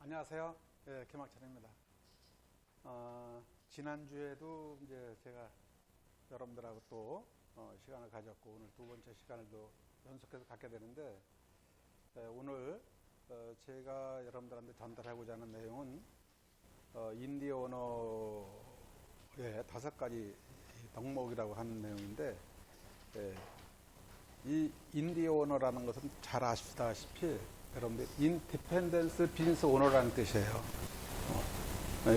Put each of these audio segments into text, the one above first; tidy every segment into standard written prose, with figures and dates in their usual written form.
안녕하세요. 예, 김학철입니다. 지난주에도 이제 제가 여러분들하고 또 시간을 가졌고 오늘 두 번째 시간을 또 연속해서 갖게 되는데 오늘 제가 여러분들한테 전달하고자 하는 내용은 인디 언어의 5가지 덕목이라고 하는 내용인데 이 인디 언어라는 것은 잘 아시다시피 여러분들 인디펜던스 비즈니스 오너라는 뜻이에요.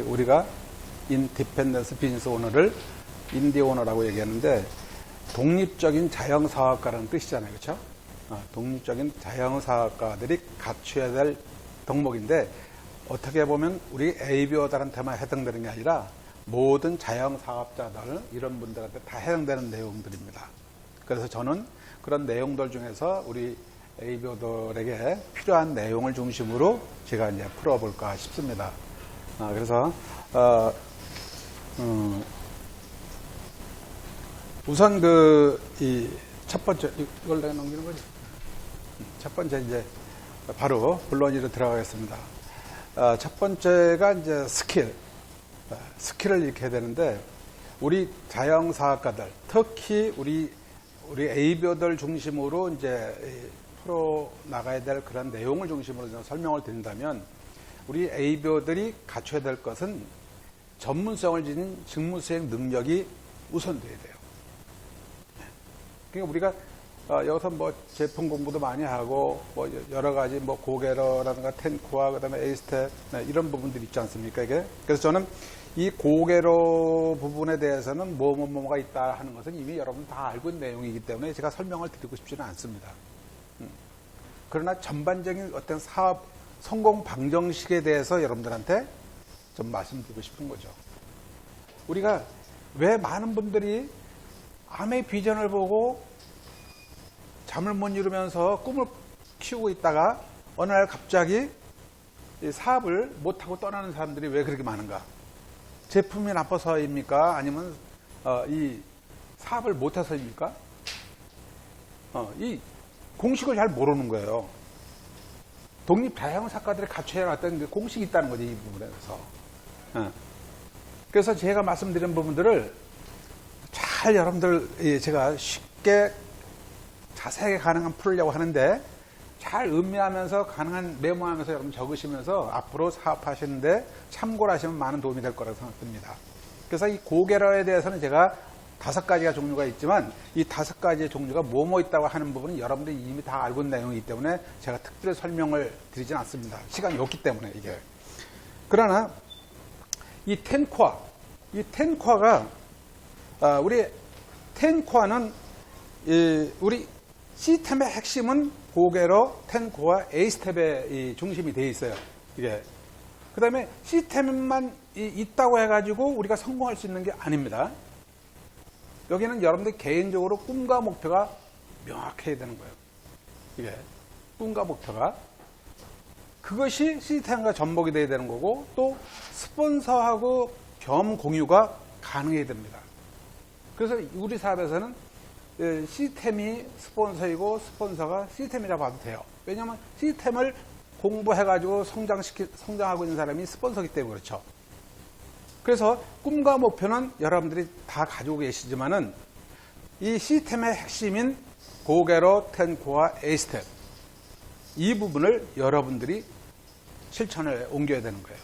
우리가 인디펜던스 비즈니스 오너를 인디 오너라고 얘기하는데 독립적인 자영사업가라는 뜻이잖아요. 그렇죠? 독립적인 자영사업가들이 갖춰야 될 덕목인데 어떻게 보면 우리 ABO들한테만 해당되는 게 아니라 모든 자영사업자들 이런 분들한테 다 해당되는 내용들입니다. 그래서 저는 그런 내용들 중에서 우리 ABO들에게 필요한 내용을 중심으로 제가 이제 풀어볼까 싶습니다. 그래서 우선 이 첫 번째 이걸 내가 넘기는 거지. 첫 번째 이제 바로 본론으로 들어가겠습니다. 첫 번째가 이제 스킬을 이렇게 해야 되는데 우리 자영사업가들 특히 우리 ABO들 중심으로 이제 풀어 나가야 될 그런 내용을 중심으로 설명을 드린다면 우리 ABO들이 갖춰야 될 것은 전문성을 지닌 직무수행 능력이 우선돼야 돼요. 그러니까 우리가 여기서 뭐 제품 공부도 많이 하고 뭐 여러 가지 뭐 고개러라든가 텐코아 그다음에 에이스텝 이런 부분들이 있지 않습니까? 이게 그래서 저는 이 고개로 부분에 대해서는 뭐가 있다 하는 것은 이미 여러분 다 알고 있는 내용이기 때문에 제가 설명을 드리고 싶지는 않습니다. 그러나 전반적인 어떤 사업 성공 방정식에 대해서 여러분들한테 좀 말씀드리고 싶은 거죠. 우리가 왜 많은 분들이 암의 비전을 보고 잠을 못 이루면서 꿈을 키우고 있다가 어느 날 갑자기 사업을 못하고 떠나는 사람들이 왜 그렇게 많은가? 제품이 나빠서입니까? 아니면 이 사업을 못해서입니까? 이 공식을 잘 모르는 거예요. 독립 자영사업가들이 갖춰야 어떤 공식이 있다는 거지, 이 부분에서. 그래서 제가 말씀드린 부분들을 잘 여러분들 제가 쉽게 자세하게 가능한 풀려고 하는데 잘 음미하면서 가능한 메모하면서 여러분 적으시면서 앞으로 사업하시는데 참고를 하시면 많은 도움이 될 거라고 생각됩니다. 그래서 이 고개러에 대해서는 제가 5가지가 종류가 있지만 이 5가지의 종류가 뭐뭐 있다고 하는 부분은 여러분들이 이미 다 알고 있는 내용이기 때문에 제가 특별히 설명을 드리진 않습니다. 시간이 없기 때문에 이게. 그러나 이 텐코아가 우리 텐코아는 우리 시스템의 핵심은 고개로 텐코아 A스텝의 중심이 되어 있어요. 이게. 그 다음에 시스템만 있다고 해가지고 우리가 성공할 수 있는 게 아닙니다. 여기는 여러분들 개인적으로 꿈과 목표가 명확해야 되는 거예요. 이게 꿈과 목표가 그것이 시스템과 전복이 돼야 되는 거고 또 스폰서하고 겸 공유가 가능해야 됩니다. 그래서 우리 사업에서는 시스템이 스폰서이고 스폰서가 시스템이라고 봐도 돼요. 왜냐하면 시스템을 공부해가지고 성장하고 있는 사람이 스폰서이기 때문에 그렇죠. 그래서 꿈과 목표는 여러분들이 다 가지고 계시지만은 이 시스템의 핵심인 고개로 텐코아 A스텝 이 부분을 여러분들이 실천을 옮겨야 되는 거예요.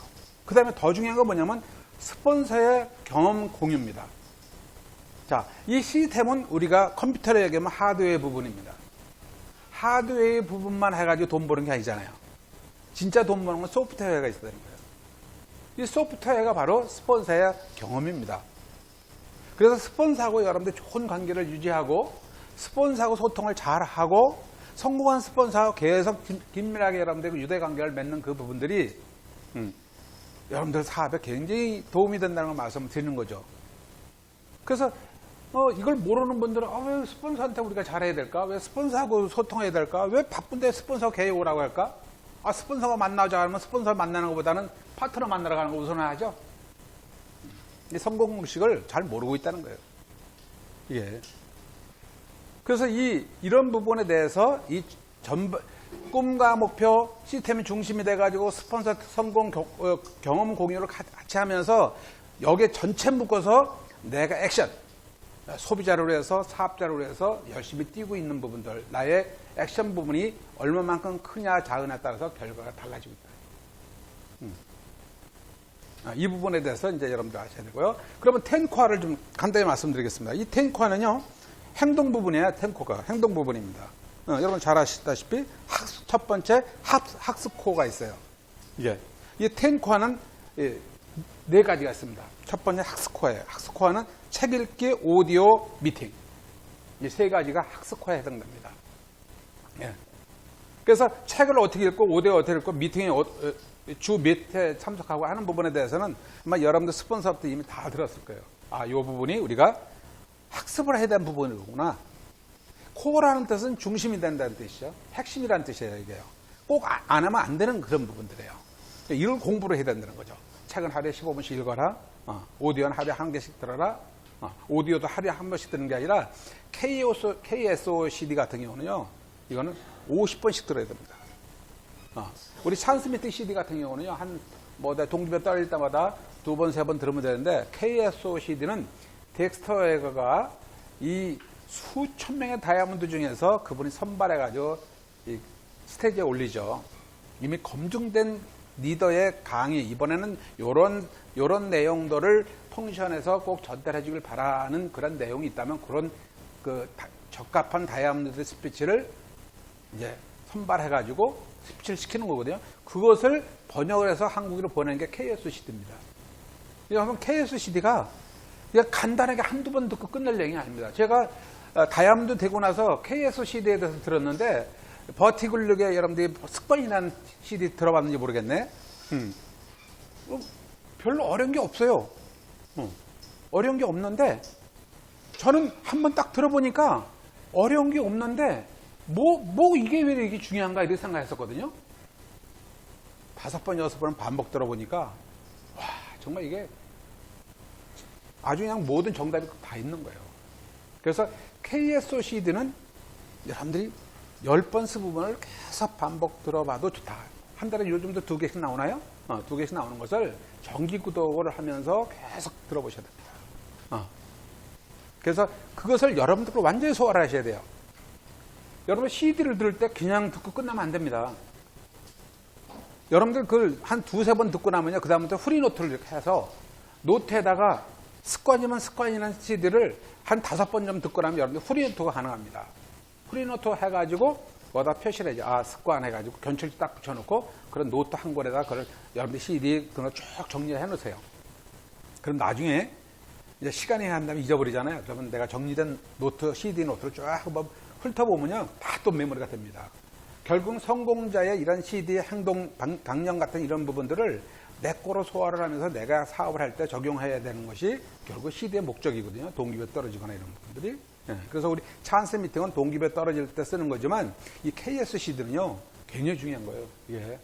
그 다음에 더 중요한 건 뭐냐면 스폰서의 경험 공유입니다. 자, 이 시스템은 우리가 컴퓨터로 얘기하면 하드웨어 부분입니다. 하드웨어 부분만 해가지고 돈 버는 게 아니잖아요. 진짜 돈 버는 건 소프트웨어가 있어야 되는 거예요. 이 소프트웨어가 바로 스폰서의 경험입니다. 그래서 스폰서하고 여러분들 좋은 관계를 유지하고 스폰서하고 소통을 잘하고 성공한 스폰서하고 계속 긴밀하게 여러분들 유대 관계를 맺는 그 부분들이 여러분들 사업에 굉장히 도움이 된다는 걸 말씀을 드리는 거죠. 그래서 이걸 모르는 분들은 왜 스폰서한테 우리가 잘해야 될까? 왜 스폰서하고 소통해야 될까? 왜 바쁜데 스폰서 개에 오라고 할까? 스폰서가 만나자 하면 스폰서 만나는 것보다는 파트너 만나러 가는 거 우선하죠. 이 성공 공식을 잘 모르고 있다는 거예요. 이게. 그래서 이런 부분에 대해서 꿈과 목표, 시스템이 중심이 돼가지고 스폰서 성공 경험 공유를 같이 하면서 여기에 전체 묶어서 내가 액션, 소비자를 위해서 사업자를 위해서 열심히 뛰고 있는 부분들, 나의 액션 부분이 얼마만큼 크냐 작으냐에 따라서 결과가 달라지고 있다. 이 부분에 대해서 이제 여러분들 아셔야 되고요. 그러면 텐코아를 좀 간단히 말씀드리겠습니다. 이 텐코아는요, 행동 부분이에요. 텐코가 행동 부분입니다. 여러분 잘 아시다시피 첫 번째 학습 코어가 있어요. 이 텐코아는 네 가지가 있습니다. 첫 번째 학습 코어예요. 학습 코어는 책 읽기, 오디오, 미팅. 이 세 가지가 학습 코어에 해당됩니다. 그래서 책을 어떻게 읽고, 오디오 어떻게 읽고, 미팅에 주 몇 회 참석하고 하는 부분에 대해서는 아마 여러분들 스폰서 때 이미 다 들었을 거예요. 이 부분이 우리가 학습을 해야 되는 부분이구나. 코어라는 뜻은 중심이 된다는 뜻이죠. 핵심이라는 뜻이에요, 이게요. 꼭 안 하면 안 되는 그런 부분들이에요. 이걸 공부를 해야 된다는 거죠. 책은 하루에 15분씩 읽어라. 오디오는 하루에 한 개씩 들어라. 오디오도 하루에 한 번씩 듣는 게 아니라 KSOCD 같은 경우는요, 이거는 50번씩 들어야 됩니다. 우리 찬스미팅 CD 같은 경우는요, 동기부여 떨릴 때마다 2번, 3번 들으면 되는데, KSOCD는 덱스터 에거가 이 수천 명의 다이아몬드 중에서 그분이 선발해가지고 이 스테이지에 올리죠. 이미 검증된 리더의 강의, 이번에는 요런 내용들을 펑션에서 꼭 전달해 주길 바라는 그런 내용이 있다면, 그런 적합한 다이아몬드 스피치를 이제 선발해가지고 스피치를 시키는 거거든요. 그것을 번역을 해서 한국어로 보내는 게 KSCD입니다. 그러면 KSCD가 그냥 간단하게 한두 번 듣고 끝낼 내용이 아닙니다. 제가 다이아몬드 되고 나서 KSCD에 대해서 들었는데, 버티글룩에 여러분들이 습관이 난 CD 들어봤는지 모르겠네. 별로 어려운 게 없어요. 어려운 게 없는데, 저는 한번 딱 들어보니까 어려운 게 없는데, 이게 왜 이게 중요한가 이렇게 생각했었거든요. 5번, 6번은 반복 들어보니까, 와, 정말 이게 아주 그냥 모든 정답이 다 있는 거예요. 그래서 KSOCD는 여러분들이 10번 수부분을 계속 반복 들어봐도 좋다. 한 달에 요즘도 2개씩 나오나요? 2개씩 나오는 것을 정기 구독을 하면서 계속 들어보셔야 됩니다. 그래서 그것을 여러분들로 완전히 소화를 하셔야 돼요. 여러분 CD를 들을 때 그냥 듣고 끝나면 안 됩니다. 여러분들 그걸 한 2-3번 듣고 나면요, 그 다음부터 후리노트를 이렇게 해서 노트에다가 습관이면 습관이라는 CD를 한 5번 좀 듣고 나면 여러분들 후리노트가 가능합니다. 후리노트 해가지고 거기다 표시를 해야죠. 습관 해가지고 견출지 딱 붙여놓고 그런 노트 한 권에다가 그걸 여러분들 CD 그런 거 쭉 정리해 놓으세요. 그럼 나중에 이제 시간이 한다면 잊어버리잖아요. 그러면 내가 정리된 노트, CD 노트를 쫙 한번 훑어보면요, 다 또 메모리가 됩니다. 결국 성공자의 이런 CD의 행동, 강령 같은 이런 부분들을 내 거로 소화를 하면서 내가 사업을 할 때 적용해야 되는 것이 결국 CD의 목적이거든요. 동기부여 떨어지거나 이런 부분들이. 그래서 우리 찬스 미팅은 동기부여 떨어질 때 쓰는 거지만, 이 KSCD는요, 굉장히 중요한 거예요. 이게.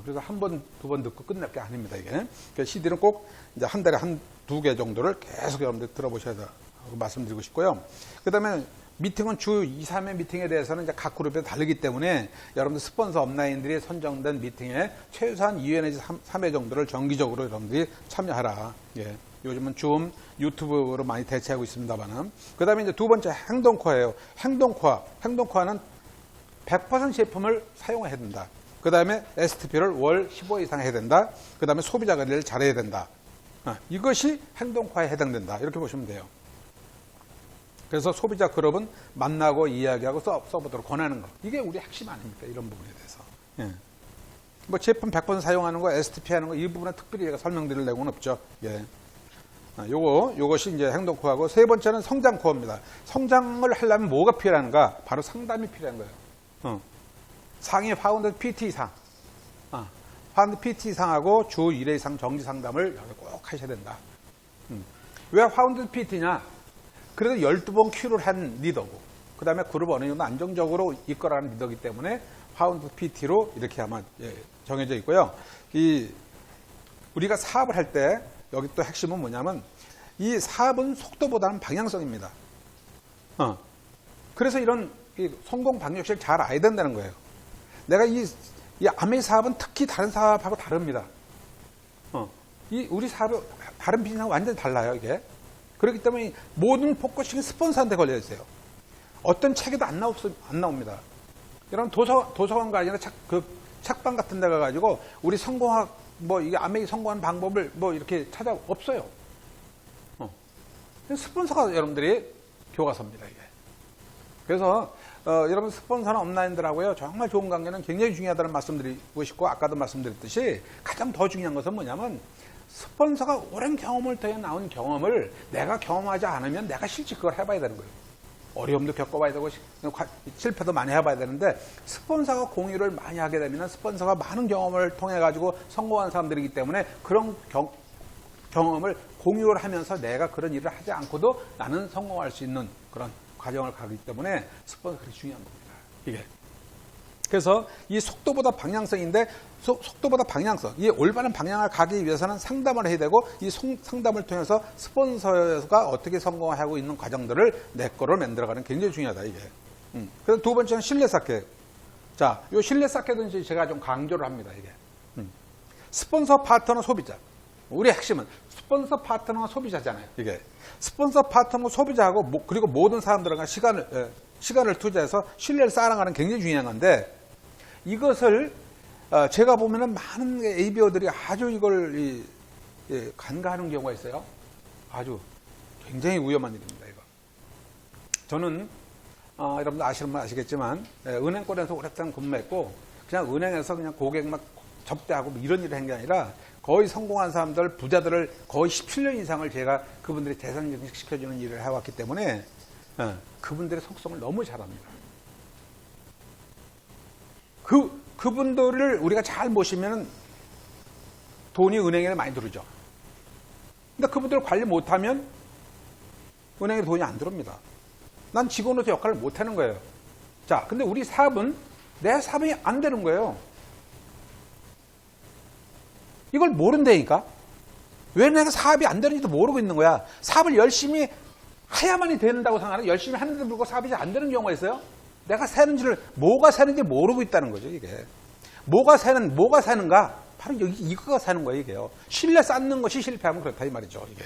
그래서 한 번, 2번 듣고 끝날 게 아닙니다, 이게. 그래서 CD는 꼭 이제 한 달에 1-2개 정도를 계속 여러분들 들어보셔야 된다고 말씀드리고 싶고요. 그 다음에 미팅은 주 2-3회 미팅에 대해서는 이제 각 그룹에 다르기 때문에 여러분들 스폰서 업라인들이 선정된 미팅에 최소한 2회 내지 3회 정도를 정기적으로 여러분들이 참여하라. 요즘은 줌, 유튜브로 많이 대체하고 있습니다만은. 그 다음에 이제 두 번째 행동코어예요. 행동코어는 100% 제품을 사용해야 된다. 그 다음에 STP를 월 15회 이상 해야 된다. 그 다음에 소비자 관리를 잘해야 된다. 이것이 행동코어에 해당된다. 이렇게 보시면 돼요. 그래서 소비자 그룹은 만나고 이야기하고 써보도록 권하는 거. 이게 우리 핵심 아닙니까? 이런 부분에 대해서. 뭐 제품 100% 사용하는 거, STP 하는 거, 이 부분은 특별히 제가 설명드릴 내용은 없죠. 요것이 이제 행동코어하고, 세 번째는 성장코어입니다. 성장을 하려면 뭐가 필요한가? 바로 상담이 필요한 거예요. 상위 파운드 PT 이상. 파운드 PT 이상하고 주 1회 이상 정기 상담을 꼭 하셔야 된다. 왜 파운드 PT냐? 그래도 12번 큐를 한 리더고, 그 다음에 그룹 어느 정도 안정적으로 이끌어가는 리더이기 때문에 파운드 PT로 이렇게 아마 정해져 있고요. 우리가 사업을 할 때 여기 또 핵심은 뭐냐면, 이 사업은 속도보다는 방향성입니다. 그래서 이런 성공 방역식을 잘 알아야 된다는 거예요. 내가 이 아메이 사업은 특히 다른 사업하고 다릅니다. 이 우리 사업이 다른 비즈니스하고 완전히 달라요, 이게. 그렇기 때문에 모든 포커싱이 스폰서한테 걸려 있어요. 어떤 책에도 안 나옵니다. 이런 도서관가 아니라 책방 같은 데 가가지고 우리 성공학, 이게 아메이 성공하는 방법을 이렇게 없어요. 스폰서가 여러분들이 교과서입니다, 이게. 그래서, 여러분 스폰서나 업라인들하고요, 정말 좋은 관계는 굉장히 중요하다는 말씀드리고 싶고, 아까도 말씀드렸듯이 가장 더 중요한 것은 뭐냐면, 스폰서가 오랜 경험을 통해 나온 경험을 내가 경험하지 않으면 내가 실제 그걸 해봐야 되는 거예요. 어려움도 겪어봐야 되고 실패도 많이 해봐야 되는데 스폰서가 공유를 많이 하게 되면 스폰서가 많은 경험을 통해 가지고 성공한 사람들이기 때문에 그런 경험을 공유를 하면서 내가 그런 일을 하지 않고도 나는 성공할 수 있는 그런 과정을 가기 때문에 스폰서가 그렇게 중요한 겁니다. 이게. 그래서 이 속도보다 방향성인데 속도보다 방향성, 이 올바른 방향을 가기 위해서는 상담을 해야 되고 이 상담을 통해서 스폰서가 어떻게 성공하고 있는 과정들을 내 거를 만들어가는 게 굉장히 중요하다, 이게. 그래서 두 번째는 신뢰 쌓기. 자, 이 신뢰 쌓기도 이제 제가 좀 강조를 합니다, 이게. 스폰서, 파트너, 소비자. 우리의 핵심은 스폰서, 파트너가 소비자잖아요, 이게. 스폰서, 파트너, 소비자하고 그리고 모든 사람들과 시간을 투자해서 신뢰를 쌓아나가는 게 굉장히 중요한 건데 이것을 제가 보면은 많은 ABO들이 아주 이걸 간과하는 경우가 있어요. 아주 굉장히 위험한 일입니다, 이거. 저는 여러분들 아시는 분 아시겠지만 은행권에서 오랫동안 근무했고 그냥 은행에서 그냥 고객 막 접대하고 이런 일을 한 게 아니라 거의 성공한 사람들, 부자들을 거의 17년 이상을 제가 그분들이 재산 증식시켜주는 일을 해왔기 때문에 그분들의 속성을 너무 잘 압니다. 그분들을 우리가 잘 모시면 돈이 은행에 많이 들어오죠. 근데 그분들을 관리 못하면 은행에 돈이 안 들어옵니다. 난 직원으로서 역할을 못하는 거예요. 자, 근데 우리 사업은 내 사업이 안 되는 거예요. 이걸 모른다니까? 왜 내가 사업이 안 되는지도 모르고 있는 거야. 사업을 열심히 해야만이 된다고 생각하는, 열심히 하는데도 불구하고 사업이 안 되는 경우가 있어요. 내가 새는지를, 뭐가 새는지 모르고 있다는 거죠, 이게. 뭐가 새는가? 바로 이거가 새는 거예요, 이게요. 신뢰 쌓는 것이 실패하면 그렇다, 이 말이죠, 이게.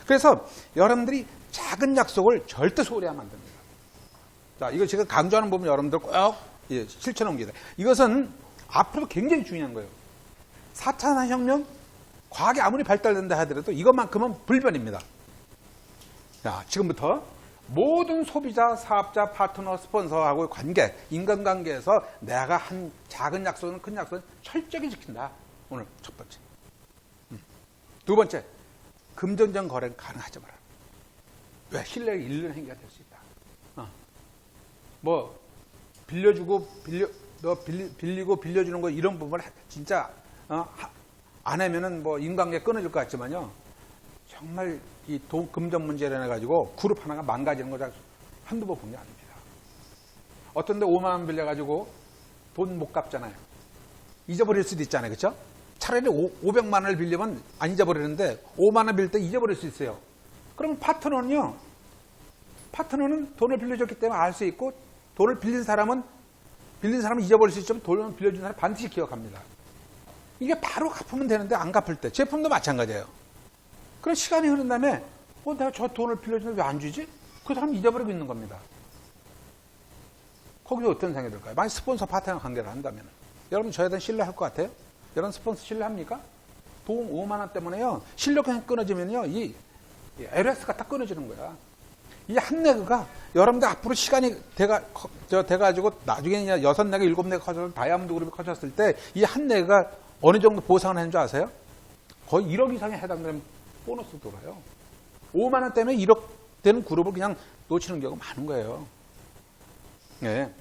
그래서 여러분들이 작은 약속을 절대 소홀히 하면 안 됩니다. 자, 이거 제가 강조하는 부분 여러분들 꼭 실천해 옮겨야 돼. 이것은 앞으로 굉장히 중요한 거예요. 4차 산업혁명, 과학이 아무리 발달된다 하더라도 이것만큼은 불변입니다. 자, 지금부터 모든 소비자, 사업자, 파트너, 스폰서하고의 관계, 인간관계에서 내가 한 작은 약속은 큰 약속은 철저히 지킨다. 오늘 첫 번째. 두 번째, 금전적 거래는 가능하지 마라. 왜? 신뢰를 잃는 행위가 될 수 있다. 빌리고 빌려주는 거 이런 부분을 진짜 안 하면은 인간관계 끊어질 것 같지만요. 정말 이 금전 문제를 해가지고 그룹 하나가 망가지는 거 한두 번 본 게 아닙니다. 어떤 데 5만 원 빌려가지고 돈 못 갚잖아요. 잊어버릴 수도 있잖아요. 그렇죠? 차라리 500만 원을 빌리면 안 잊어버리는데 5만 원 빌릴 때 잊어버릴 수 있어요. 그러면 파트너는 돈을 빌려줬기 때문에 알 수 있고 돈을 빌린 사람은 잊어버릴 수 있지만 돈을 빌려준 사람은 반드시 기억합니다. 이게 바로 갚으면 되는데 안 갚을 때 제품도 마찬가지예요. 그런 시간이 흐른 다음에 내가 저 돈을 빌려주는데 왜 안 주지? 그 사람 잊어버리고 있는 겁니다. 거기서 어떤 생각이 들까요? 만약 스폰서 파트너 관계를 한다면 여러분 저에 대한 신뢰할 것 같아요? 여러분 스폰서 신뢰합니까? 돈 5만 원 때문에요. 실력이 끊어지면요. 이 LS가 딱 끊어지는 거야. 이 한 내그가 여러분들 앞으로 시간이 돼가지고 나중에 6내가 7내가 커져서 다이아몬드 그룹이 커졌을 때 이 한 내그가 어느 정도 보상을 하는 줄 아세요? 거의 1억 이상에 해당되는 보너스 돌아요. 5만 원 때문에 1억 되는 그룹을 그냥 놓치는 경우가 많은 거예요. 네.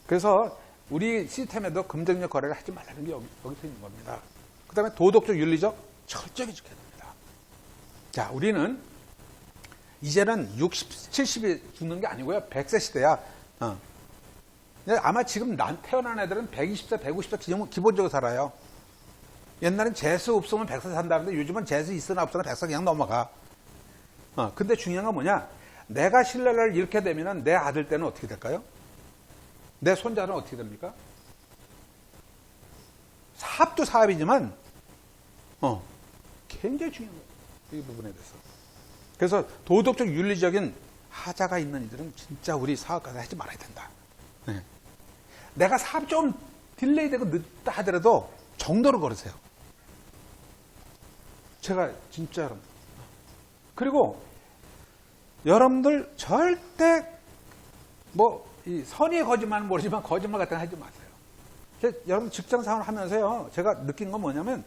그래서 우리 시스템에도 금전적 거래를 하지 말라는 게 여기서 있는 겁니다. 그 다음에 도덕적, 윤리적 철저히 지켜야 됩니다. 자, 우리는 이제는 60, 70이 죽는 게 아니고요. 100세 시대야. 아마 지금 태어난 애들은 120세, 150세 기본적으로 살아요. 옛날엔 재수 없으면 100세 산다는데 요즘은 재수 있으나 없으나 100세 그냥 넘어가. 근데 중요한 건 뭐냐? 내가 신뢰를 잃게 되면 내 아들 때는 어떻게 될까요? 내 손자는 어떻게 됩니까? 사업도 사업이지만 굉장히 중요한 거예요. 이 부분에 대해서. 그래서 도덕적 윤리적인 하자가 있는 이들은 진짜 우리 사업가서 하지 말아야 된다. 네. 내가 사업 좀 딜레이 되고 늦다 하더라도 정도로 걸으세요. 제가 진짜 여러분. 그리고 여러분들 절대 이 선의의 거짓말은 모르지만 거짓말 같은 거 하지 마세요. 여러분 직장 생활을 하면서요. 제가 느낀 건 뭐냐면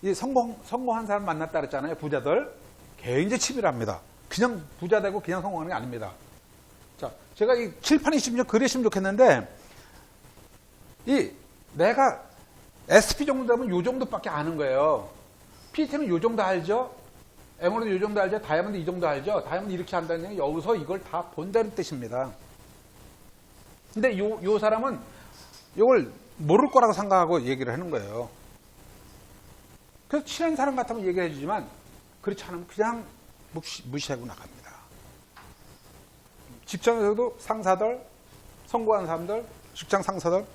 이 성공한 사람 만났다 그랬잖아요. 부자들. 굉장히 치밀합니다. 그냥 부자 되고 그냥 성공하는 게 아닙니다. 자, 제가 이 칠판이 심지어 그랬으면 좋겠는데 내가 SP 정도 되면 요 정도밖에 아는 거예요. PT는 요 정도 알죠? 에메랄드 요 정도 알죠? 다이아몬드 이 정도 알죠? 다이아몬드 이렇게 한다는 게 여기서 이걸 다 본다는 뜻입니다. 근데 요 사람은 이걸 모를 거라고 생각하고 얘기를 하는 거예요. 그래서 친한 사람 같으면 얘기해 주지만 그렇지 않으면 그냥 무시하고 나갑니다. 직장에서도 상사들, 성공한 사람들, 직장 상사들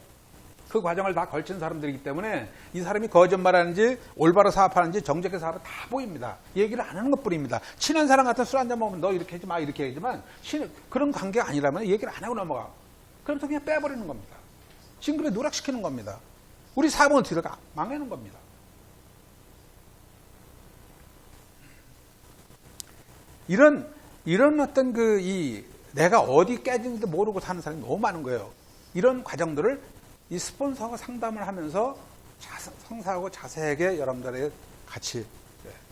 그 과정을 다 걸친 사람들이기 때문에 이 사람이 거짓말하는지 올바로 사업하는지 정직하게 사업을 다 보입니다. 얘기를 안 하는 것뿐입니다. 친한 사람 같은 술 한잔 먹으면 너 이렇게 하지 마 이렇게 하지만 그런 관계가 아니라면 얘기를 안 하고 넘어가. 그러면서 그냥 빼버리는 겁니다. 진급에 누락시키는 겁니다. 우리 사업은 들어가 망하는 겁니다. 이런 어떤 내가 어디 깨진지도 모르고 사는 사람이 너무 많은 거예요. 이런 과정들을 이 스폰서가 상담을 하면서 상사하고 자세하게 여러분들에게 같이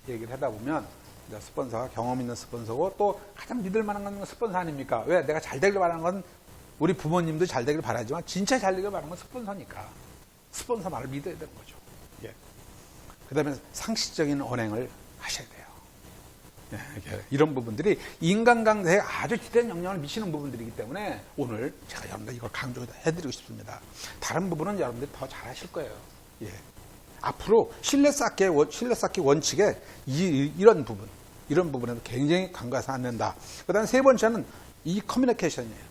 얘기를 하다 보면 스폰서가 경험 있는 스폰서고 또 가장 믿을 만한 건 스폰서 아닙니까? 왜? 내가 잘 되길 바라는 건 우리 부모님도 잘 되길 바라지만 진짜 잘 되길 바라는 건 스폰서니까 스폰서 말을 믿어야 되는 거죠. 예. 그 다음에 상식적인 언행을 하셔야 돼요. 예, 이런 부분들이 인간관계에 아주 지대한 영향을 미치는 부분들이기 때문에 오늘 제가 여러분들 이걸 강조해드리고 싶습니다. 다른 부분은 여러분들이 더 잘하실 거예요. 예. 앞으로 신뢰 쌓기 원칙에 이런 부분에도 굉장히 강조해서 않는다. 그 다음에 세 번째는 이 커뮤니케이션이에요.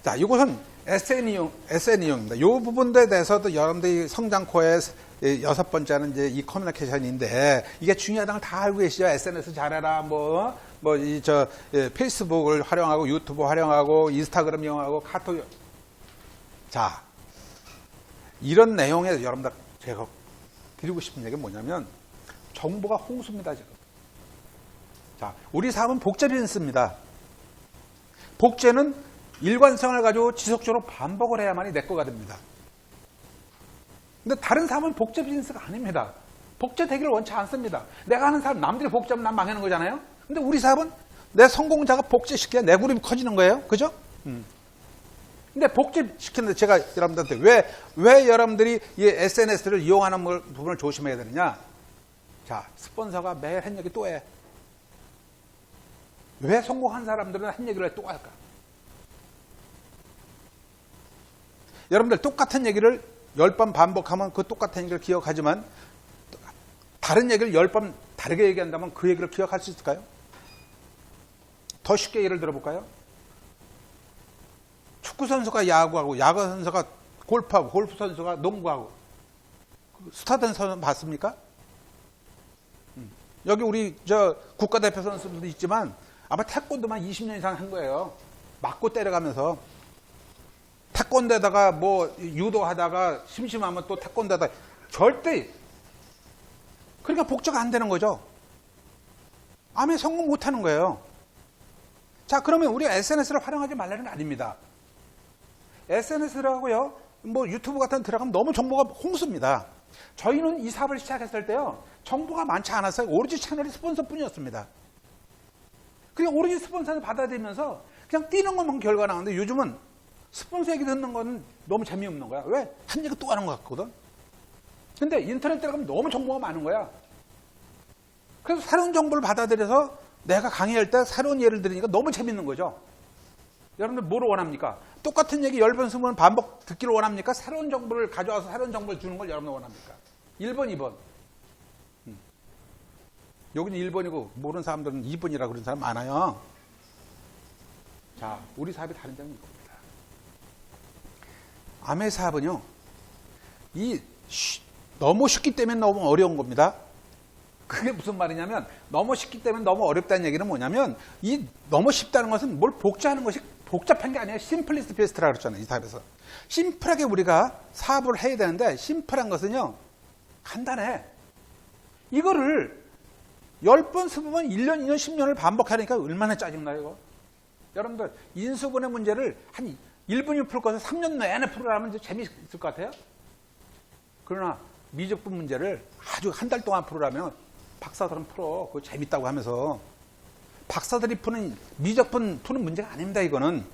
자, 이것은 SN이용입니다. 이 부분에 대해서도 여러분들이 성장코의 여섯 번째는 이제 이 커뮤니케이션인데 이게 중요하다는 걸 다 알고 계시죠? SNS 잘해라, 페이스북을 활용하고 유튜브 활용하고 인스타그램 이용하고 카톡. 자, 이런 내용에 여러분들 제가 드리고 싶은 얘기는 뭐냐면 정보가 홍수입니다, 지금. 자, 우리 사업은 복제 비즈니스입니다. 복제는 일관성을 가지고 지속적으로 반복을 해야만이 내 거가 됩니다. 근데 다른 사람은 복제 비즈니스가 아닙니다. 복제 되기를 원치 않습니다. 내가 하는 사람 남들이 복제하면 난 망하는 거잖아요. 근데 우리 사업은 내 성공자가 복제시켜야 내 그룹이 커지는 거예요. 그죠? 근데 복제시키는데 제가 여러분들한테 왜 여러분들이 이 SNS를 이용하는 부분을 조심해야 되느냐? 자, 스폰서가 매일 한 얘기 또 해. 왜 성공한 사람들은 한 얘기를 또 할까? 여러분들 똑같은 얘기를 10번 반복하면 그 똑같은 얘기를 기억하지만 다른 얘기를 10번 다르게 얘기한다면 그 얘기를 기억할 수 있을까요? 더 쉽게 예를 들어볼까요? 축구 선수가 야구하고 야구 선수가 골프하고 골프 선수가 농구하고 스타 된 선수 봤습니까? 여기 우리 국가대표 선수들도 있지만 아마 태권도만 20년 이상 한 거예요. 맞고 때려가면서 태권도에다가 유도하다가 심심하면 또 태권도에다가 절대 그러니까 복제가 안 되는 거죠. 아무 성공 못 하는 거예요. 자, 그러면 우리 SNS를 활용하지 말라는 게 아닙니다. SNS라고요, 유튜브 같은 데 들어가면 너무 정보가 홍수입니다. 저희는 이 사업을 시작했을 때요, 정보가 많지 않았어요. 오로지 채널이 스폰서뿐이었습니다. 그냥 오로지 스폰서를 받아들이면서 그냥 뛰는 것만 결과 나오는데 요즘은 스폰서 얘기 듣는 건 너무 재미없는 거야. 왜? 한 얘기 또 하는 것 같거든. 근데 인터넷 들어가면 너무 정보가 많은 거야. 그래서 새로운 정보를 받아들여서 내가 강의할 때 새로운 예를 들으니까 너무 재밌는 거죠. 여러분들 뭐를 원합니까? 똑같은 얘기 10번, 20번 반복 듣기를 원합니까? 새로운 정보를 가져와서 새로운 정보를 주는 걸 여러분들 원합니까? 1번, 2번. 여기는 1번이고 모르는 사람들은 2번이라고 그러는 사람 많아요. 자, 우리 사업이 다른 점이 이겁니다. 아메 사업은요, 너무 쉽기 때문에 너무 어려운 겁니다. 그게 무슨 말이냐면 너무 쉽기 때문에 너무 어렵다는 얘기는 뭐냐면 너무 쉽다는 것은 뭘 복잡하는 것이 복잡한 게 아니라 심플리스트 베스트라고 그랬잖아요. 이 사업에서. 심플하게 우리가 사업을 해야 되는데 심플한 것은요. 간단해. 이거를 10번, 20번, 1년, 2년, 10년을 반복하니까 얼마나 짜증나요, 이거? 여러분들, 인수분해 문제를 한 1분이 풀 것을 3년 내내 풀으라면 재미있을 것 같아요? 그러나 미적분 문제를 아주 한 달 동안 풀으라면 박사들은 풀어. 그거 재밌다고 하면서. 박사들이 푸는 미적분 푸는 문제가 아닙니다, 이거는.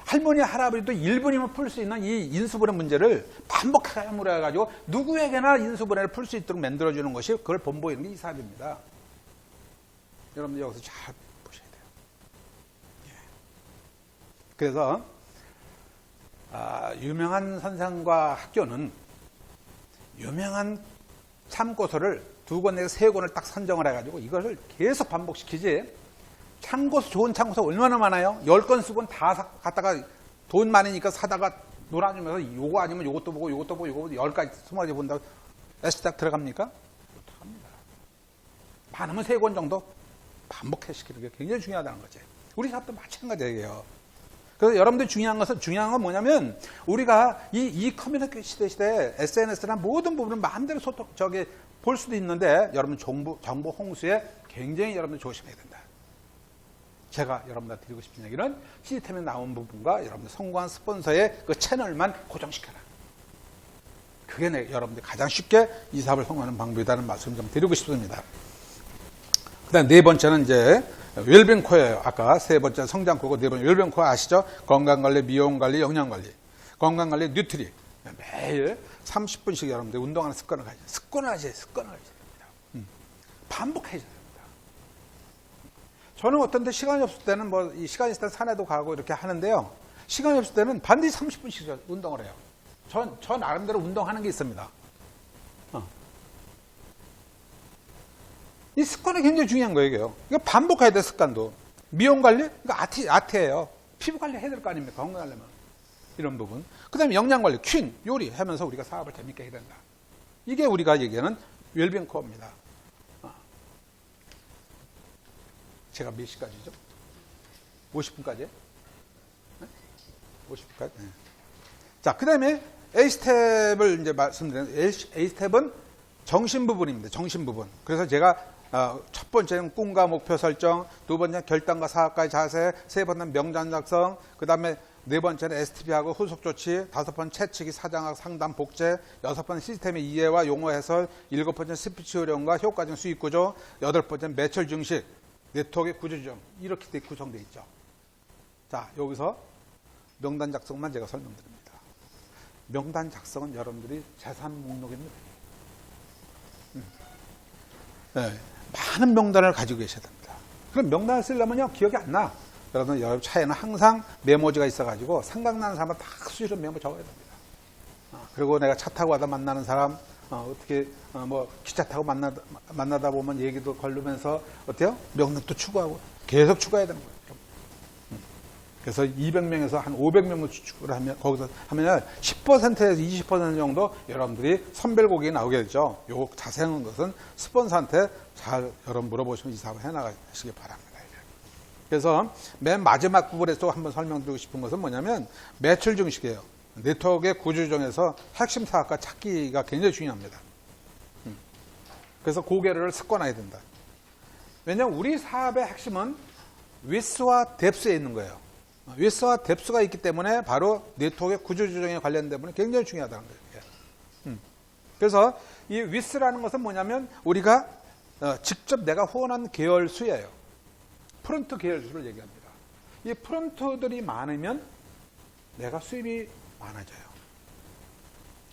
할머니, 할아버지도 1분이면 풀 수 있는 이 인수분해 문제를 반복하게 해가지고 누구에게나 인수분해를 풀 수 있도록 만들어주는 것이 그걸 본보이는 게 이 사업입니다. 여러분들 여기서 잘 보셔야 돼요. 예. 그래서 유명한 선생과 학교는 유명한 참고서를 2권 내지 3권을 딱 선정을 해가지고 이것을 계속 반복시키지. 참고서, 좋은 참고서 얼마나 많아요? 10권 쓰고 다 갖다가 돈 많으니까 사다가 놀아주면서 요거 아니면 요것도 보고 요것도 보고 요거 10가지 20가지 본다고 애쓰딱 들어갑니까? 들어갑니다. 많으면 3권 정도 반복시키는 게 굉장히 중요하다는 거지. 우리 사업도 마찬가지예요. 그래서 여러분들 중요한 건 뭐냐면 우리가 이 커뮤니케이션 시대에 SNS나 모든 부분을 마음대로 볼 수도 있는데 여러분 정보 홍수에 굉장히 여러분들 조심해야 된다. 제가 여러분들 드리고 싶은 얘기는 시스템에 나온 부분과 여러분들 성공한 스폰서의 그 채널만 고정시켜라. 그게 여러분들 가장 쉽게 이 사업을 성공하는 방법이라는 말씀 좀 드리고 싶습니다. 그 다음 4번째는 이제 웰빙코어예요. 아까 3번째 성장코어고 4번째 웰빙코어 아시죠? 건강관리, 미용관리, 영양관리. 건강관리, 뉴트리. 매일 30분씩 여러분들 운동하는 습관을 가져야 돼요. 습관을 가져야 됩니다. 반복해야 됩니다. 저는 어떤데 시간이 없을 때는 이 시간이 있을 때 산에도 가고 이렇게 하는데요. 시간이 없을 때는 반드시 30분씩 운동을 해요. 저 나름대로 운동하는 게 있습니다. 이 습관이 굉장히 중요한 거예요, 이게요. 이거 반복해야 돼, 습관도. 미용 관리? 이거 아트예요. 피부 관리 해야 될 거 아닙니까? 건강하려면. 이런 부분. 그 다음에 영양 관리, 퀸, 요리 하면서 우리가 사업을 재밌게 해야 된다. 이게 우리가 얘기하는 웰빙 코어입니다. 제가 몇 시까지죠? 50분까지? 네? 50분까지? 네. 자, 그 다음에 A스텝을 이제 말씀드리는, A스텝은 정신 부분입니다. 정신 부분. 그래서 제가 첫 번째는 꿈과 목표 설정, 2번째는 결단과 사업가의 자세, 3번째는 명단 작성, 그 다음에 4번째는 STP하고 후속 조치, 5번째는 채찍이 사장하고 상담 복제, 6번째는 시스템의 이해와 용어 해설, 7번째는 스피치 요령과 효과적 수익 구조, 8번째는 매출 증식, 네트워크의 구조조정, 이렇게 구성되어 있죠. 자, 여기서 명단 작성만 제가 설명드립니다. 명단 작성은 여러분들이 재산 목록입니다. 네, 많은 명단을 가지고 계셔야 됩니다. 그럼 명단을 쓰려면요, 기억이 안 나. 여러분, 여러분 차에는 항상 메모지가 있어가지고 생각나는 사람은 다 수시로 메모 적어야 됩니다. 그리고 내가 차 타고 가다 만나는 사람, 어떻게, 기차 타고 만나다 보면 얘기도 걸르면서, 어때요? 명단도 추구하고, 계속 추가해야 되는 거예요. 그래서 200명에서 한 500명을 추구를 하면, 거기서 하면 10%에서 20% 정도 여러분들이 선별곡이 나오게 되죠. 요 자세한 것은 스폰서한테 잘 여러분 물어보시면 이 사업을 해나가시기 바랍니다. 그래서 맨 마지막 부분에서 한번 설명드리고 싶은 것은 뭐냐면 매출 증식이에요. 네트워크의 구조조정에서 핵심 사업가 찾기가 굉장히 중요합니다. 그래서 고개를 습관화해야 된다. 왜냐하면 우리 사업의 핵심은 위스와 뎁스에 있는 거예요. 위스와 뎁스가 있기 때문에 바로 네트워크의 구조조정에 관련된 부분이 굉장히 중요하다는 거예요. 그래서 이 위스라는 것은 뭐냐면 우리가 직접 내가 후원한 계열수예요. 프론트 계열수를 얘기합니다. 이 프론트들이 많으면 내가 수입이 많아져요.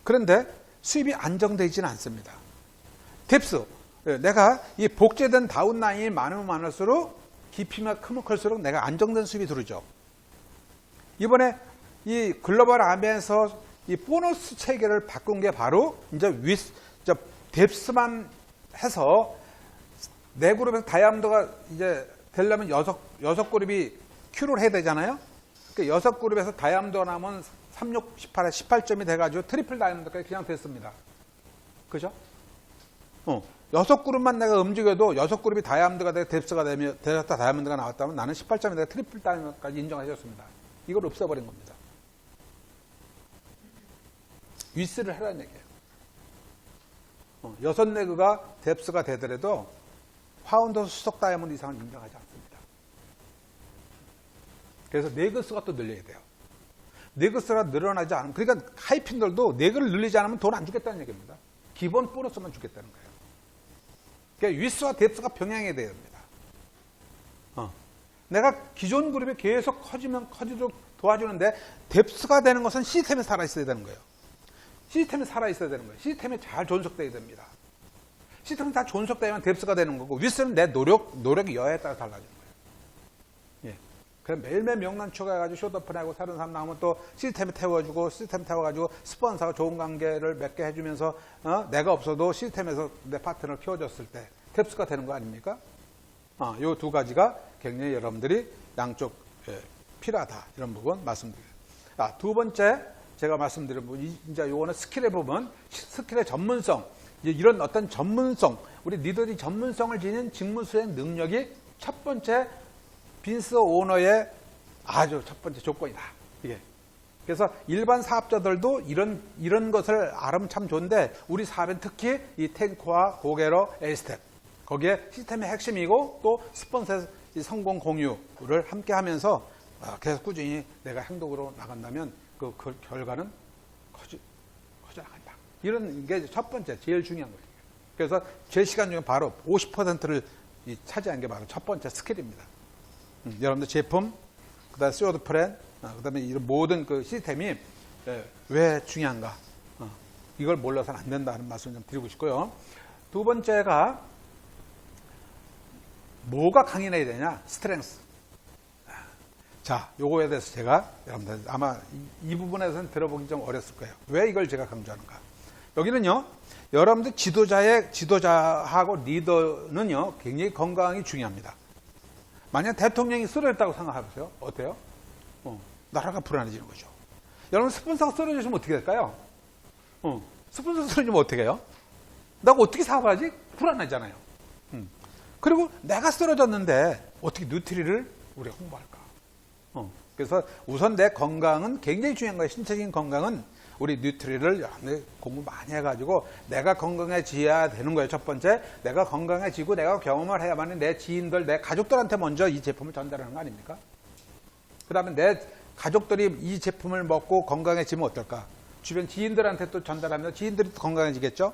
그런데 수입이 안정되지는 않습니다. 뎁스, 내가 이 복제된 다운라인이 많으면 많을수록 깊이가 크면 클수록 내가 안정된 수입이 들어오죠. 이번에 이 글로벌 암에서 이 보너스 체계를 바꾼 게 바로 이제 뎁스만 해서 네 그룹에서 다이아몬드가 이제 되려면 여섯 그룹이 큐를 해야 되잖아요. 그 6그룹에서 다이아몬드가 나면 36, 18에 18점이 돼가지고 트리플 다이아몬드까지 그냥 됐습니다. 그죠? 6그룹만 내가 움직여도 6그룹이 다이아몬드가 되고 뎁스가 되면 델타 다이아몬드가 나왔다면 나는 18점이 내가 트리플 다이아몬드까지 인정하셨습니다. 이걸 없애버린 겁니다. 위스를 해라는 얘기예요. 6레그가 뎁스가 되더라도 파운드 수석 다이아몬드 이상을 인정하지 않습니다. 그래서 네그스가 또 늘려야 돼요. 네그스가 늘어나지 않으면, 그러니까 하이핀들도 네그를 늘리지 않으면 돈 안 주겠다는 얘기입니다. 기본 보너스만 주겠다는 거예요. 그러니까 위스와 뎁스가 병행해야 됩니다. 내가 기존 그룹이 계속 커지면 커지도록 도와주는데 뎁스가 되는 것은 시스템에 살아있어야 되는 거예요. 시스템이 살아있어야 되는 거예요. 시스템이 잘 존속돼야 됩니다. 시스템이 다 존속되면 뎁스가 되는 거고, 위스는 내 노력의 여하에 따라 달라지는 거예요. 예. 그럼 매일매일 명란 추가해가지고 숏오픈하고 새로운 사람 나오면 또 시스템에 태워주고, 시스템 태워가지고 스폰서가 좋은 관계를 맺게 해주면서, 내가 없어도 시스템에서 내 파트너를 키워줬을 때 뎁스가 되는 거 아닙니까? 요 두 가지가 굉장히 여러분들이 양쪽 필요하다. 이런 부분 말씀드려요. 두 번째, 제가 말씀드린 부분, 이제 요거는 스킬의 부분, 스킬의 전문성, 이런 어떤 전문성, 우리 리더들이 전문성을 지닌 직무 수행 능력이 첫 번째 비즈니스 오너의 아주 첫 번째 조건이다. 이게. 그래서 일반 사업자들도 이런 것을 알으면 참 좋은데, 우리 사업은 특히 이 탱코와 고게러, 에이스텝, 거기에 시스템의 핵심이고 또 스폰서의 성공 공유를 함께 하면서 계속 꾸준히 내가 행동으로 나간다면 그 결과는 커져 나간다. 이런 게 첫 번째, 제일 중요한 거예요. 그래서 제 시간 중에 바로 50%를 차지한 게 바로 첫 번째 스킬입니다. 여러분들 제품, 그 다음에 스튜어드 플랜, 그 다음에 이런 모든 그 시스템이 왜 중요한가. 이걸 몰라서는 안 된다는 말씀 좀 드리고 싶고요. 두 번째가 뭐가 강인해야 되냐? 스트렝스. 자, 요거에 대해서 제가 여러분들 아마 이 부분에서는 들어보기 좀 어렸을 거예요. 왜 이걸 제가 강조하는가? 여기는요, 여러분들 지도자하고 리더는요, 굉장히 건강이 중요합니다. 만약 대통령이 쓰러졌다고 생각해보세요. 어때요? 나라가 불안해지는 거죠. 여러분, 스폰서가 쓰러지면 어떻게 될까요? 스폰서 쓰러지면 어떻게 해요? 내가 어떻게 사업하지? 불안하잖아요. 그리고 내가 쓰러졌는데 어떻게 뉴트리를 우리가 홍보할까? 그래서 우선 내 건강은 굉장히 중요한 거예요. 신체적인 건강은 우리 뉴트리를 공부 많이 해가지고 내가 건강해져야 되는 거예요. 첫 번째, 내가 건강해지고 내가 경험을 해야만 내 지인들, 내 가족들한테 먼저 이 제품을 전달하는 거 아닙니까? 그 다음에 내 가족들이 이 제품을 먹고 건강해지면 어떨까? 주변 지인들한테 또 전달하면 지인들이 또 건강해지겠죠?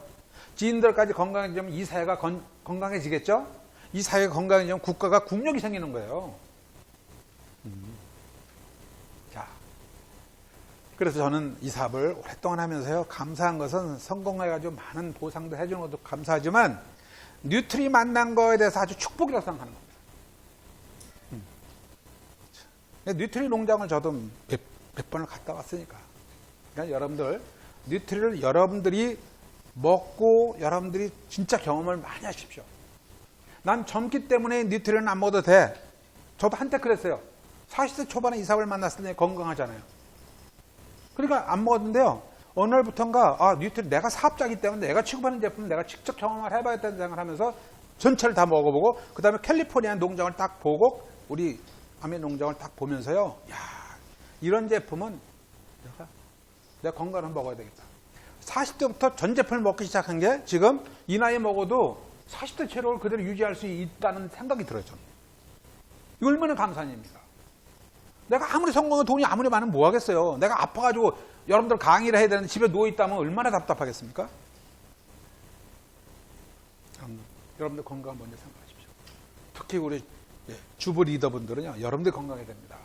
지인들까지 건강해지면 이 사회가 건강해지겠죠? 이 사회가 건강해지면 국가가 국력이 생기는 거예요. 자, 그래서 저는 이 사업을 오랫동안 하면서요, 감사한 것은 성공해가지고 많은 보상도 해주는 것도 감사하지만 뉴트리 만난 거에 대해서 아주 축복이라고 생각하는 겁니다. 뉴트리 농장을 저도 몇 번을 갔다 왔으니까. 그러니까 여러분들, 뉴트리를 여러분들이 먹고 여러분들이 진짜 경험을 많이 하십시오. 난 젊기 때문에 뉴트리는 안 먹어도 돼. 저도 한때 그랬어요. 40대 초반에 이 사업을 만났을 때 건강하잖아요. 그러니까 안 먹었는데요. 어느 날부터인가 뉴트리 내가 사업자이기 때문에 내가 취급하는 제품 내가 직접 경험을 해봐야겠다는 생각을 하면서 전체를 다 먹어보고, 그 다음에 캘리포니아 농장을 딱 보고 우리 아메 농장을 딱 보면서요. 야, 이런 제품은 내가 건강을 먹어야 되겠다. 40대부터 전 제품을 먹기 시작한 게 지금 이 나이에 먹어도 40대 체력을 그대로 유지할 수 있다는 생각이 들어요. 저는. 이거 얼마나 감사한 일입니까? 내가 아무리 성공한 돈이 아무리 많으면 뭐 하겠어요. 내가 아파가지고 여러분들 강의를 해야 되는데 집에 누워있다면 얼마나 답답하겠습니까? 여러분들 건강 먼저 생각하십시오. 특히 우리 주부 리더분들은요, 여러분들 건강해야 됩니다.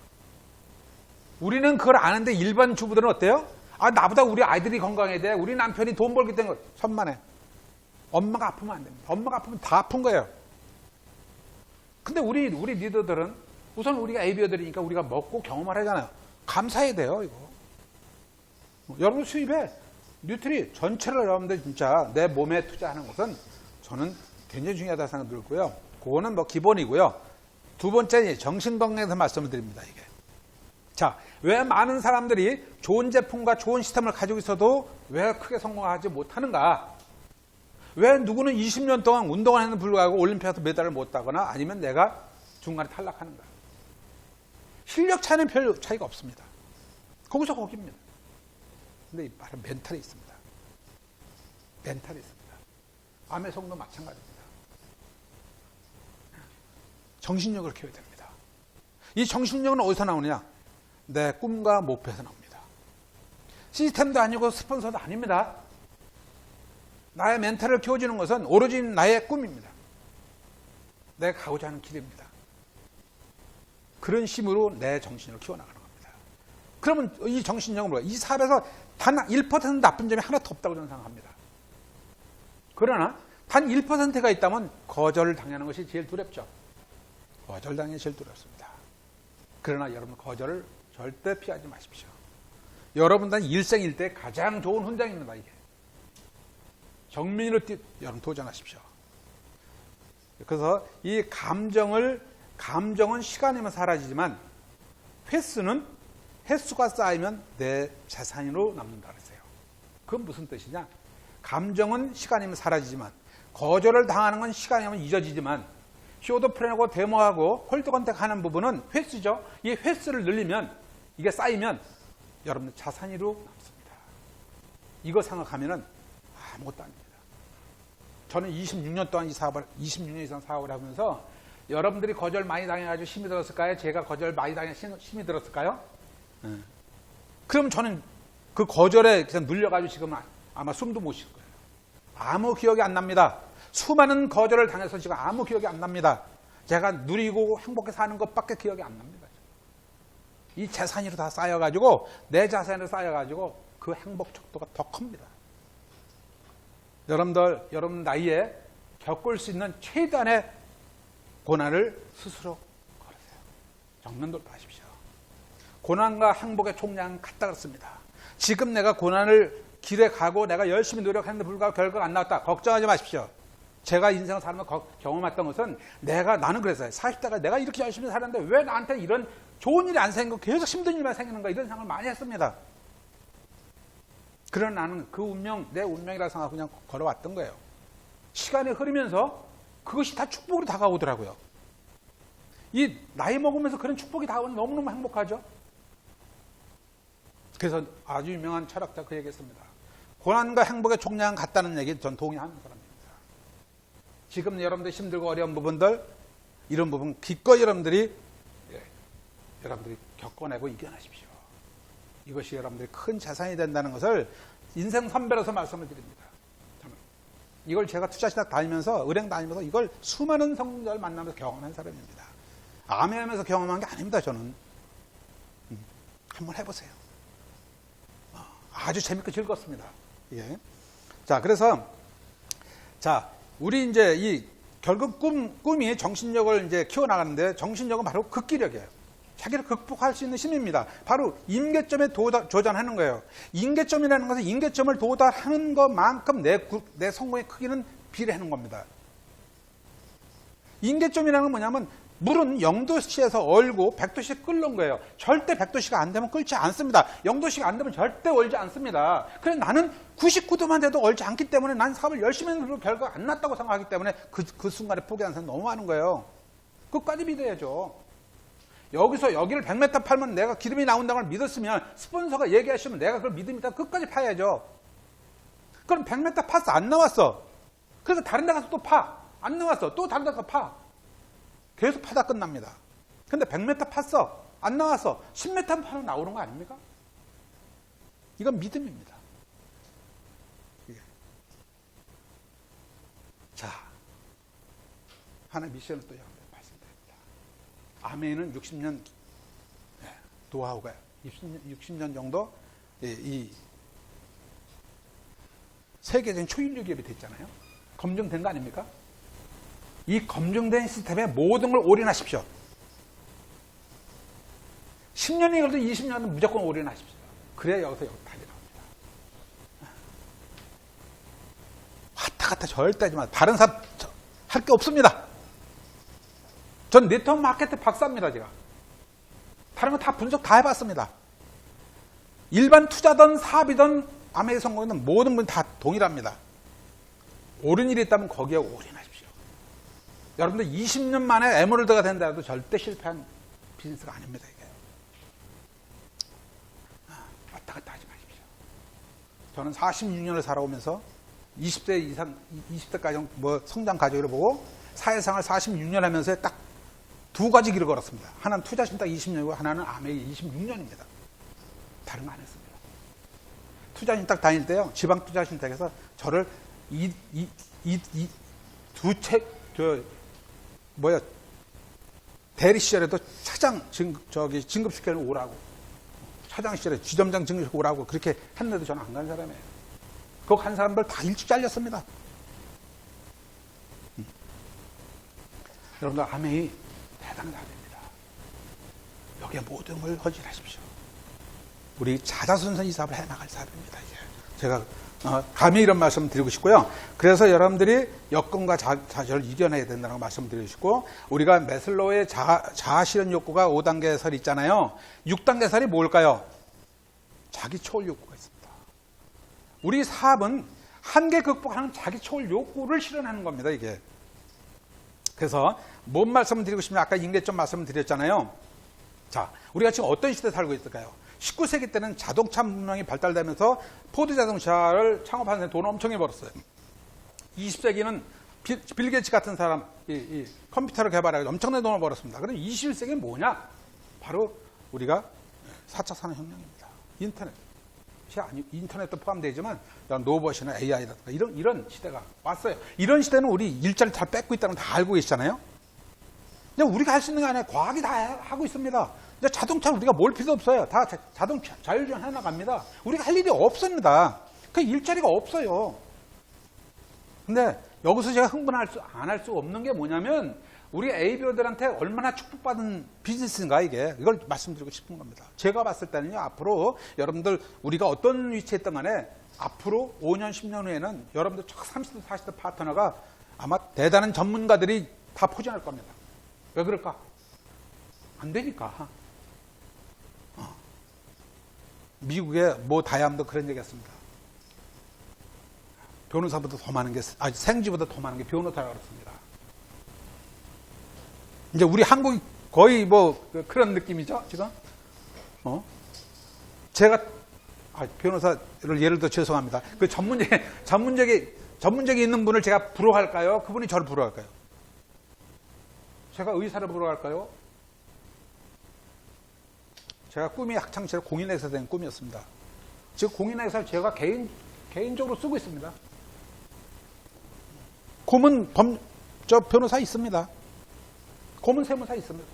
우리는 그걸 아는데 일반 주부들은 어때요? 나보다 우리 아이들이 건강해야 돼. 우리 남편이 돈 벌기 때문에 천만에. 엄마가 아프면 안 됩니다. 엄마가 아프면 다 아픈 거예요. 근데 우리 리더들은 우선 우리가 AB어들이니까 우리가 먹고 경험을 하잖아요. 감사해야 돼요, 이거. 여러분 수입에 뉴트리 전체를 여러분들 진짜 내 몸에 투자하는 것은 저는 굉장히 중요하다고 생각 들고요. 그거는 뭐 기본이고요. 두 번째 정신건강에서 말씀을 드립니다, 이게. 자, 왜 많은 사람들이 좋은 제품과 좋은 시스템을 가지고 있어도 왜 크게 성공하지 못하는가? 왜 누구는 20년 동안 운동을 했는데 불구하고 올림피아드 메달을 못 따거나 아니면 내가 중간에 탈락하는가? 실력 차이는 별 차이가 없습니다. 거기서 거기입니다. 근데 이 말은 멘탈이 있습니다. 멘탈이 있습니다. 암의 성도 마찬가지입니다. 정신력을 키워야 됩니다. 이 정신력은 어디서 나오느냐? 내 꿈과 목표에서 나옵니다. 시스템도 아니고 스폰서도 아닙니다. 나의 멘탈을 키워주는 것은 오로지 나의 꿈입니다. 내가 가고자 하는 길입니다. 그런 힘으로 내 정신력을 키워나가는 겁니다. 그러면 이 정신력은 뭐야? 이 사업에서 단 1% 나쁜 점이 하나도 없다고 저는 생각합니다. 그러나 단 1%가 있다면 거절을 당하는 것이 제일 두렵죠. 거절당하는 게 제일 두렵습니다. 그러나 여러분 거절을 절대 피하지 마십시오. 여러분들은 일생일대 가장 좋은 훈장입니다. 이게 정민으로 여러분 도전하십시오. 그래서 이 감정은 시간이면 사라지지만 횟수가 쌓이면 내 재산으로 남는다 그랬어요. 그건 무슨 뜻이냐? 감정은 시간이면 사라지지만 거절을 당하는 건 시간이면 잊어지지만 쇼도프레하고 데모하고 홀드컨택 하는 부분은 횟수죠. 이 횟수를 늘리면 이게 쌓이면 여러분들 자산으로 남습니다. 이거 생각하면은 아무것도 아닙니다. 저는 26년 동안 26년 이상 사업을 하면서 여러분들이 거절 많이 당해가지고 힘이 들었을까요? 제가 거절 많이 당해서 힘이 들었을까요? 그럼 저는 그 거절에 그냥 눌려가지고 지금 아마 숨도 못 쉴 거예요. 아무 기억이 안 납니다. 수많은 거절을 당해서 지금 아무 기억이 안 납니다. 제가 누리고 행복해 사는 것밖에 기억이 안 납니다. 이 재산으로 다 쌓여가지고 내 자산으로 쌓여가지고 그 행복 척도가 더 큽니다. 여러분 나이에 겪을 수 있는 최단의 고난을 스스로 걸으세요. 정면 돌파하십시오. 고난과 행복의 총량은 같다 그렇습니다. 지금 내가 고난을 길에 가고 내가 열심히 노력했는데 불구하고 결과가 안 나왔다. 걱정하지 마십시오. 제가 인생을 살면서 경험했던 것은 나는 그랬어요. 40대가 내가 이렇게 열심히 살았는데 왜 나한테 이런 좋은 일이 안 생기고 계속 힘든 일만 생기는가 이런 생각을 많이 했습니다. 그러나 나는 그 운명, 내 운명이라고 생각하고 그냥 걸어왔던 거예요. 시간이 흐르면서 그것이 다 축복으로 다가오더라고요. 이 나이 먹으면서 그런 축복이 다가오면 너무너무 행복하죠. 그래서 아주 유명한 철학자 그 얘기했습니다. 고난과 행복의 총량은 같다는 얘기 전 동의하는 사람입니다. 지금 여러분들 힘들고 어려운 부분들 이런 부분 기꺼이 여러분들이 겪어내고 이겨내십시오. 이것이 여러분들이 큰 재산이 된다는 것을 인생 선배로서 말씀을 드립니다. 이걸 제가 투자신학 다니면서 은행 다니면서 이걸 수많은 성공자를 만나면서 경험한 사람입니다. 아멘하면서 경험한 게 아닙니다. 저는 한번 해보세요. 아주 재밌고 즐겁습니다. 예. 자, 그래서 우리 이제 결국 꿈이 정신력을 이제 키워나가는데 정신력은 바로 극기력이에요. 자기를 극복할 수 있는 힘입니다. 바로 임계점에 도전하는 거예요. 임계점이라는 것은 임계점을 도달하는 것만큼 내 성공의 크기는 비례하는 겁니다. 임계점이라는 건 뭐냐면 물은 0도씨에서 얼고 100도씨 끓는 거예요. 절대 100도씨가 안 되면 끓지 않습니다. 0도씨가 안 되면 절대 얼지 않습니다. 그래서 나는 99도만 돼도 얼지 않기 때문에 난 사업을 열심히 했는데 결과가 안 났다고 생각하기 때문에 그 순간에 포기하는 사람이 너무 많은 거예요. 끝까지 믿어야죠. 여기서 여기를 100m 팔면 내가 기름이 나온다는 걸 믿었으면 스폰서가 얘기하시면 내가 그걸 믿으니까 끝까지 파야죠. 그럼 100m 팠어. 안 나왔어. 그래서 다른 데 가서 또 파. 안 나왔어. 또 다른 데 가서 파. 계속 파다 끝납니다. 근데 100m 팠어. 안 나왔어. 10m 파면 나오는 거 아닙니까? 이건 믿음입니다. 자, 하나의 미션을 또 여러분들 말씀드립니다. 아멘은 60년, 노하우가 60년 정도 이 세계적인 초인류 기업이 됐잖아요. 검증된 거 아닙니까? 이 검증된 시스템에 모든 걸 올인하십시오. 10년이 걸려도 20년은 무조건 올인하십시오. 그래야 여기서 답이 나옵니다. 왔다 갔다 절대 하지 마세요. 다른 사람 할 게 없습니다. 전 네트워크 마케팅 박사입니다. 제가 다른 거 다 분석 다 해봤습니다. 일반 투자든 사업이든 아메이 성공이든 모든 분이 다 동일합니다. 옳은 일이 있다면 거기에 올인하십시오. 여러분들 20년 만에 에메랄드가 된다 해도 절대 실패한 비즈니스가 아닙니다. 이게. 왔다 갔다 하지 마십시오. 저는 46년을 살아오면서 20대 이상, 20대까지 뭐 성장 과정을 보고 사회생활 46년 하면서 딱 두 가지 길을 걸었습니다. 하나는 투자신탁 20년이고 하나는 아메이 26년입니다. 다른 거 안 했습니다. 투자신탁 다닐 때요, 지방 투자신탁에서 저를 대리 시절에도 차장 진급시켜 오라고, 차장 시절에 지점장 진급시켜 오라고 그렇게 했는데도 저는 안 간 사람이에요. 그거 간 사람들 다 일찍 잘렸습니다. 여러분들 아메이 대단한 사람입니다. 여기에 모든 걸 허질하십시오. 우리 자자손손 이 사업을 해나갈 사람입니다. 이제 제가 감히 이런 말씀 드리고 싶고요. 그래서 여러분들이 여건과 좌절을 이겨내야 된다는 말씀드리고 싶고, 우리가 매슬로우의 자아실현 욕구가 5단계 설이 있잖아요. 6단계 설이 뭘까요? 자기 초월 욕구가 있습니다. 우리 사업은 한계 극복하는 자기 초월 욕구를 실현하는 겁니다. 이게. 그래서 뭔 말씀을 드리고 싶냐면 아까 인계점 말씀을 드렸잖아요. 자, 우리가 지금 어떤 시대에 살고 있을까요? 19세기 때는 자동차 문명이 발달되면서 포드 자동차를 창업하는 데 돈을 엄청 벌었어요. 20세기는 빌 게이츠 같은 사람, 이 컴퓨터를 개발하고 엄청난 돈을 벌었습니다. 그럼 21세기는 뭐냐? 바로 우리가 4차 산업혁명입니다. 인터넷도 포함되지만 로봇이나 AI라든가 이런 시대가 왔어요. 이런 시대는 우리 일자리를 다 뺏고 있다는 걸 다 알고 계시잖아요. 그냥 우리가 할 수 있는 게 아니라 과학이 다 하고 있습니다. 이제 자동차는 우리가 뭘 필요 없어요. 다 자동차 자율주행 해나갑니다. 우리가 할 일이 없습니다. 그 일자리가 없어요. 근데 여기서 제가 흥분 안 할 수 없는 게 뭐냐면, 우리 ABO들한테 얼마나 축복받은 비즈니스인가 이게. 이걸 말씀드리고 싶은 겁니다. 제가 봤을 때는요, 앞으로 여러분들 우리가 어떤 위치에 있던 간에 앞으로 5년, 10년 후에는 여러분들 30대, 40대 파트너가 아마 대단한 전문가들이 다 포진할 겁니다. 왜 그럴까? 안 되니까. 미국의 모 다이아몬드 그런 얘기 했습니다. 변호사보다 더 많은 게, 생쥐보다 더 많은 게 변호사라고 그랬습니다. 이제 우리 한국이 거의 뭐 그런 느낌이죠, 지금? 제가, 변호사를 예를 들어 죄송합니다. 그 전문적이 있는 분을 제가 부러워할까요? 그분이 저를 부러워할까요? 제가 의사를 부러워할까요? 제가 꿈이 학창시절 공인회사 된 꿈이었습니다. 즉 공인회사를 제가 개인적으로 쓰고 있습니다. 고문 변호사 있습니다. 고문 세무사 있습니다.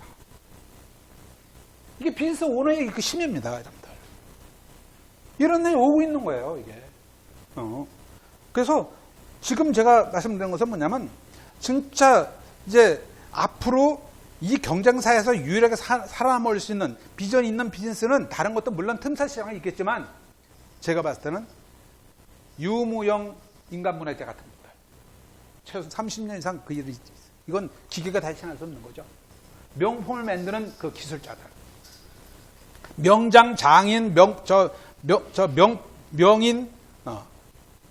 이게 비즈니스 오너의 그 힘입니다, 여러분들. 이런 데 오고 있는 거예요, 이게. 그래서 지금 제가 말씀드린 것은 뭐냐면, 진짜 이제 앞으로 이 경쟁사에서 유일하게 살아남을 수 있는 비전이 있는 비즈니스는 다른 것도 물론 틈새 시장이 있겠지만, 제가 봤을 때는 유무형 인간문화재 같은 것들. 최소 30년 이상 그 일이 있어요. 이건 기계가 대신할 수 없는 거죠. 명품을 만드는 그 기술자들. 명장, 장인, 명인,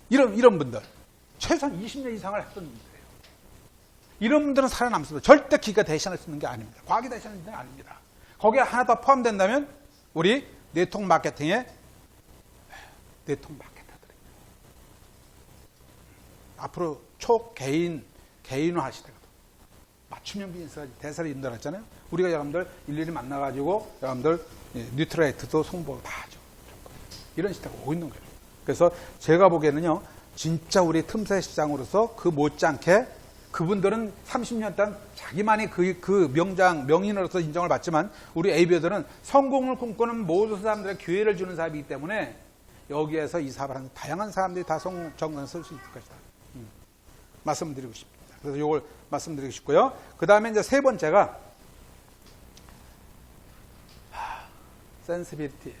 이런 분들. 최소한 20년 이상을 했던 분들이에요. 이런 분들은 살아남습니다. 절대 기계가 대신할 수 있는 게 아닙니다. 과학이 대신할 수 있는 게 아닙니다. 거기에 하나 더 포함된다면 우리 네트워크 마케팅의 네트워크 마케터들입니다. 앞으로 초개인화 시대가 맞춤형 비즈니스가 대세를 인도했잖아요. 우리가 여러분들 일일이 만나가지고 여러분들 뉴트레이트도 송보 다 하죠. 이런 시대가 오고 있는 거예요. 그래서 제가 보기에는요, 진짜 우리 틈새 시장으로서 그 못지않게 그분들은 30년 동안 자기만이 그 명인으로서 인정을 받지만, 우리 ABO들은 성공을 꿈꾸는 모든 사람들의 기회를 주는 사업이기 때문에 여기에서 이 사업을 하는 다양한 사람들이 다 성공을 쓸 수 있을 것이다. 말씀드리고 싶습니다. 그래서 이걸 말씀드리고 싶고요. 그 다음에 이제 세 번째가 센시빌리티,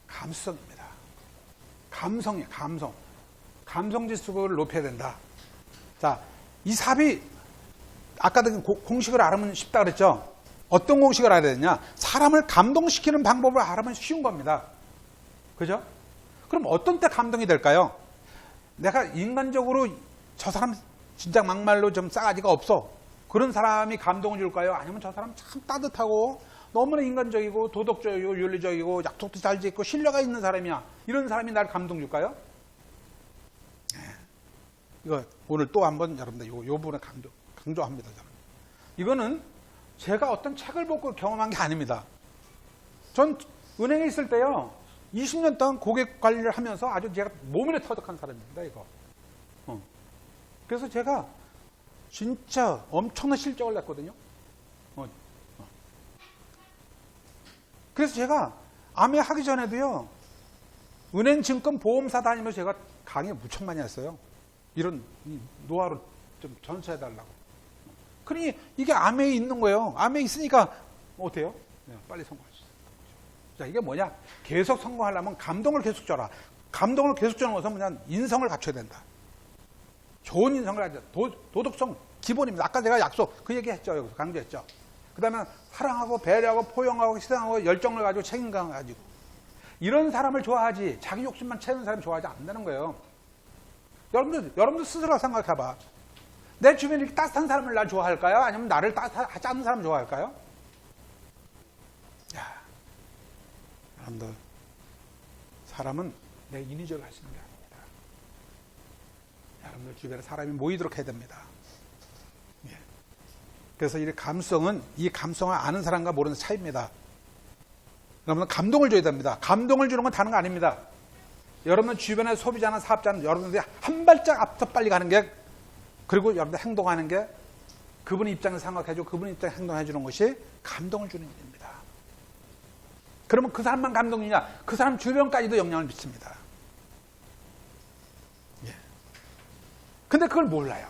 감수성입니다. 감성이에요, 감성. 감성 지수를 높여야 된다. 자, 이 사업이 아까도 공식을 알으면 쉽다 그랬죠. 어떤 공식을 알아야 되냐? 사람을 감동시키는 방법을 알아보면 쉬운 겁니다. 그죠? 그럼 어떤 때 감동이 될까요? 내가 인간적으로 저 사람 진짜 막말로 좀 싸가지가 없어. 그런 사람이 감동을 줄까요? 아니면 저 사람 참 따뜻하고 너무나 인간적이고 도덕적이고 윤리적이고 약속도 잘 짓고 신뢰가 있는 사람이야. 이런 사람이 나를 감동 줄까요? 이거 오늘 또 한번 여러분들 요 부분에 강조합니다. 저는. 이거는 제가 어떤 책을 보고 경험한 게 아닙니다. 전 은행에 있을 때요. 20년 동안 고객 관리를 하면서 아주 제가 몸에 터득한 사람입니다. 이거. 그래서 제가 진짜 엄청난 실적을 냈거든요. 그래서 제가 암에 하기 전에도요. 은행, 증권, 보험사 다니면서 제가 강의 무척 많이 했어요. 이런 노하우를 좀 전수해달라고. 그러니 이게 암에 있는 거예요. 암에 있으니까 어때요? 빨리 성공할 수 있어요. 자, 이게 뭐냐? 계속 성공하려면 감동을 계속 줘라. 감동을 계속 주는 것은 뭐냐? 인성을 갖춰야 된다. 좋은 인성을 가져. 도덕성 기본입니다. 아까 제가 약속 그 얘기 했죠. 여기서 강조했죠. 그 다음에 사랑하고 배려하고 포용하고 희생하고 열정을 가지고 책임감을 가지고 이런 사람을 좋아하지 자기 욕심만 채우는 사람 좋아하지 않는다는 거예요. 여러분들 스스로 생각해봐. 내 주변에 이렇게 따뜻한 사람을 날 좋아할까요? 아니면 나를 따뜻하지 않는 사람 좋아할까요? 야, 여러분들 사람은 내 인위적으로 할 수 있는 게 아닙니다. 여러분들 주변에 사람이 모이도록 해야 됩니다. 예. 그래서 이 감성을 아는 사람과 모르는 차이입니다. 여러분들 감동을 줘야 됩니다. 감동을 주는 건 다른 거 아닙니다. 여러분 주변의 소비자나 사업자는 여러분들이 한 발짝 앞서 빨리 가는 게 그리고 여러분들 행동하는 게 그분의 입장을 생각해주고 그분의 입장에 행동해주는 것이 감동을 주는 일입니다. 그러면 그 사람만 감동이냐? 그 사람 주변까지도 영향을 미칩니다. 예. 근데 그걸 몰라요.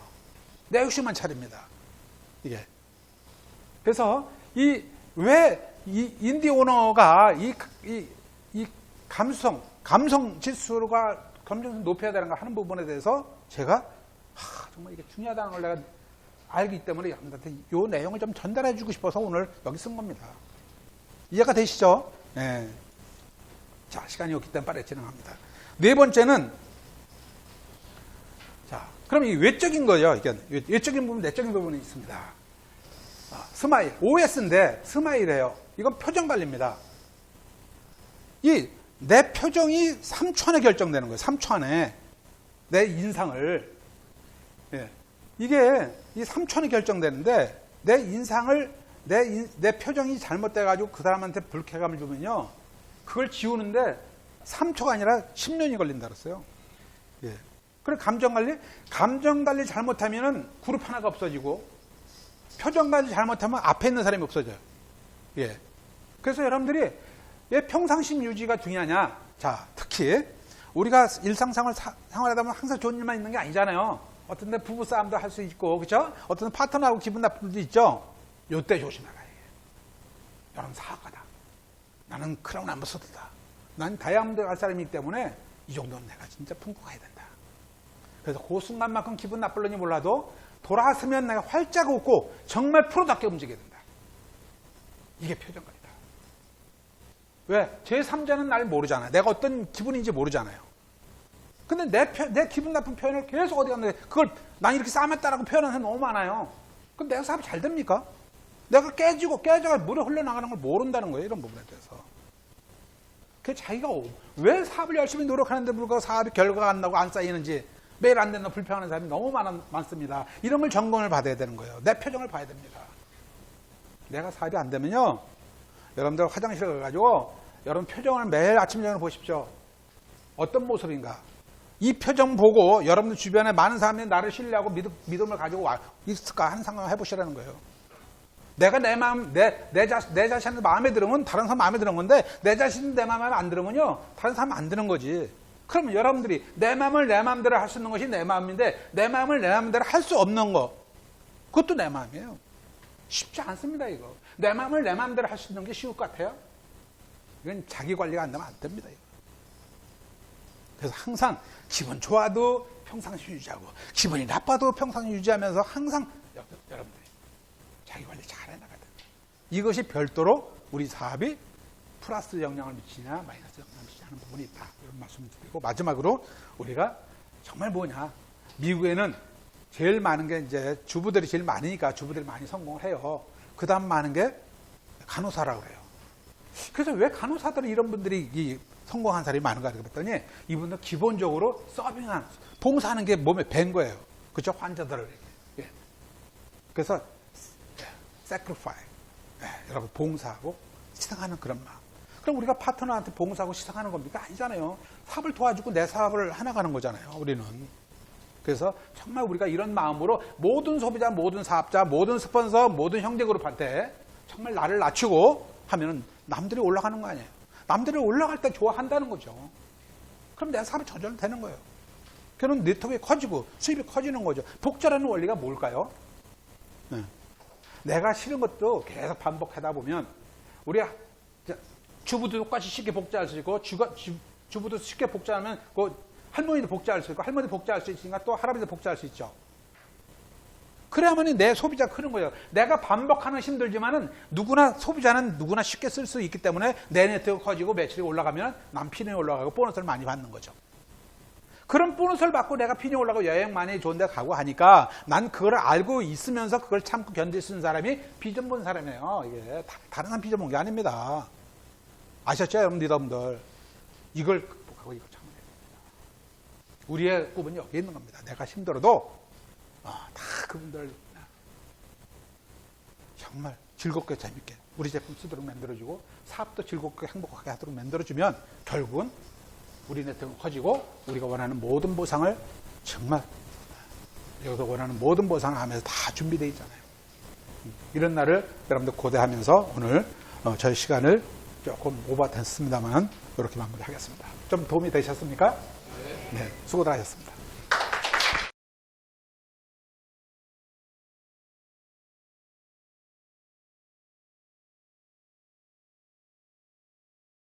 내 욕심만 차립니다. 이게. 그래서 왜 이 인디 오너가 이 감성 지수가 감정을 높여야 되는가 하는 부분에 대해서 제가 정말 이게 중요하다는 걸 내가 알기 때문에 여러분들한테 이 내용을 좀 전달해 주고 싶어서 오늘 여기 쓴 겁니다. 이해가 되시죠? 네. 자, 시간이 없기 때문에 빠르게 진행합니다. 네 번째는 자, 그럼 이 외적인 거예요. 이게 외적인 부분, 내적인 부분이 있습니다. 스마일, OS인데 스마일이에요. 이건 표정 관리입니다. 내 표정이 3초 안에 결정되는 거예요. 3초 안에 내 인상을 이게 이 3초 안에 결정되는데 내 인상을 내 표정이 잘못돼가지고 그 사람한테 불쾌감을 주면요 그걸 지우는데 3초가 아니라 10년이 걸린다 그랬어요. 예. 그리고 감정 관리 잘못하면은 그룹 하나가 없어지고 표정 관리 잘못하면 앞에 있는 사람이 없어져요. 예. 그래서 여러분들이 왜 평상심 유지가 중요하냐? 자, 특히 우리가 생활하다 보면 항상 좋은 일만 있는 게 아니잖아요. 어떤 데 부부 싸움도 할 수 있고, 그렇죠? 어떤 데 파트너하고 기분 나쁠 수도 있죠. 요때 조심해라. 여러분 사악하다. 나는 크라운 암버서더다. 난 다이아몬드 갈 사람이기 때문에 이 정도는 내가 진짜 품고 가야 된다. 그래서 그 순간만큼 기분 나쁠런지 몰라도 돌아서면 내가 활짝 웃고 정말 프로답게 움직여야 된다. 이게 표정관리다. 왜? 제3자는 날 모르잖아요. 내가 어떤 기분인지 모르잖아요. 근데 내 기분 나쁜 표현을 계속 어디 갔는데 그걸 난 이렇게 싸맸다라고 표현하는 사람이 너무 많아요. 그럼 내가 사업이 잘 됩니까? 내가 깨져가 물에 흘러나가는 걸 모른다는 거예요. 이런 부분에 대해서. 그 자기가 왜 사업을 열심히 노력하는데 불구하고 사업이 결과가 안 나고 안 쌓이는지 매일 안 된다 불평하는 사람이 너무 많습니다. 이런 걸 점검을 받아야 되는 거예요. 내 표정을 봐야 됩니다. 내가 사업이 안 되면요. 여러분들 화장실에 가가지고 여러분 표정을 매일 아침 저녁을 보십시오. 어떤 모습인가. 이 표정 보고 여러분들 주변에 많은 사람들이 나를 신뢰하고 믿음을 가지고 있을까 하는 상황을 해보시라는 거예요. 내가 내 마음, 내 자신을 마음에 들으면 다른 사람 마음에 드는 건데 내 자신이 내 마음에 안 들으면요. 다른 사람 안 드는 거지. 그러면 여러분들이 내 마음을 내 마음대로 할 수 있는 것이 내 마음인데 내 마음을 내 마음대로 할 수 없는 거 그것도 내 마음이에요. 쉽지 않습니다. 이거. 내 마음을 내 마음대로 할 수 있는 게 쉬울 것 같아요? 이건 자기 관리가 안 되면 안 됩니다. 이거. 그래서 항상 기분 좋아도 평상시 유지하고 기분이 나빠도 평상시 유지하면서 항상 여러분들이 자기 관리 잘 해나가야 됩니다. 이것이 별도로 우리 사업이 플러스 영향을 미치냐 마이너스 영향을 미치냐 하는 부분이 있다. 이런 말씀을 드리고 마지막으로 우리가 정말 뭐냐. 미국에는 제일 많은 게 이제 주부들이 제일 많으니까 주부들이 많이 성공을 해요. 그 다음 많은 게 간호사라고 그래요. 그래서 왜 간호사들이 이런 분들이 성공한 사람이 많은가 그랬더니 이분들 기본적으로 서빙한, 봉사하는 게 몸에 밴 거예요. 그죠? 환자들을. 예. 그래서 sacrifice. 여러분 봉사하고 시상하는 그런 마음. 그럼 우리가 파트너한테 봉사하고 시상하는 겁니까? 아니잖아요. 사업을 도와주고 내 사업을 해나가는 거잖아요. 우리는. 그래서 정말 우리가 이런 마음으로 모든 소비자, 모든 사업자, 모든 스폰서, 모든 형제그룹한테 정말 나를 낮추고 하면은 남들이 올라가는 거 아니에요. 남들이 올라갈 때 좋아한다는 거죠. 그럼 내 사업이 저절되는 거예요. 그럼 네트워크가 커지고 수입이 커지는 거죠. 복제라는 원리가 뭘까요? 네. 내가 싫은 것도 계속 반복하다 보면 우리 주부도 똑같이 쉽게 복제할 수 있고 주부도 쉽게 복제하면 그 할머니도 복제할 수 있고 할머니도 복제할 수 있으니까 또 할아버지도 복제할 수 있죠. 그래야만 내 소비자가 크는 거예요. 내가 반복하는 힘들지만은 누구나 소비자는 누구나 쉽게 쓸 수 있기 때문에 내 네트워크가 커지고 매출이 올라가면 남 피눈이 올라가고 보너스를 많이 받는 거죠. 그런 보너스를 받고 내가 피눈이 올라가고 여행 많이 좋은 데 가고 하니까 난 그걸 알고 있으면서 그걸 참고 견딜 수 있는 사람이 비전 본 사람이에요. 이게 다른 사람 비전 본 게 아닙니다. 아셨죠, 여러분 리더분들? 이걸 극복하고 이걸 참아야 됩니다. 우리의 꿈은 여기 있는 겁니다. 내가 힘들어도 다 그분들 정말 즐겁게 재밌게 우리 제품 쓰도록 만들어주고 사업도 즐겁게 행복하게 하도록 만들어주면 결국은 우리 네트워크가 커지고 우리가 원하는 모든 보상을 정말 여기서 원하는 모든 보상을 하면서 다 준비되어 있잖아요. 이런 날을 여러분들 고대하면서 오늘 저희 시간을 조금 오버됐습니다만 이렇게 마무리하겠습니다. 좀 도움이 되셨습니까? 네, 수고들 하셨습니다.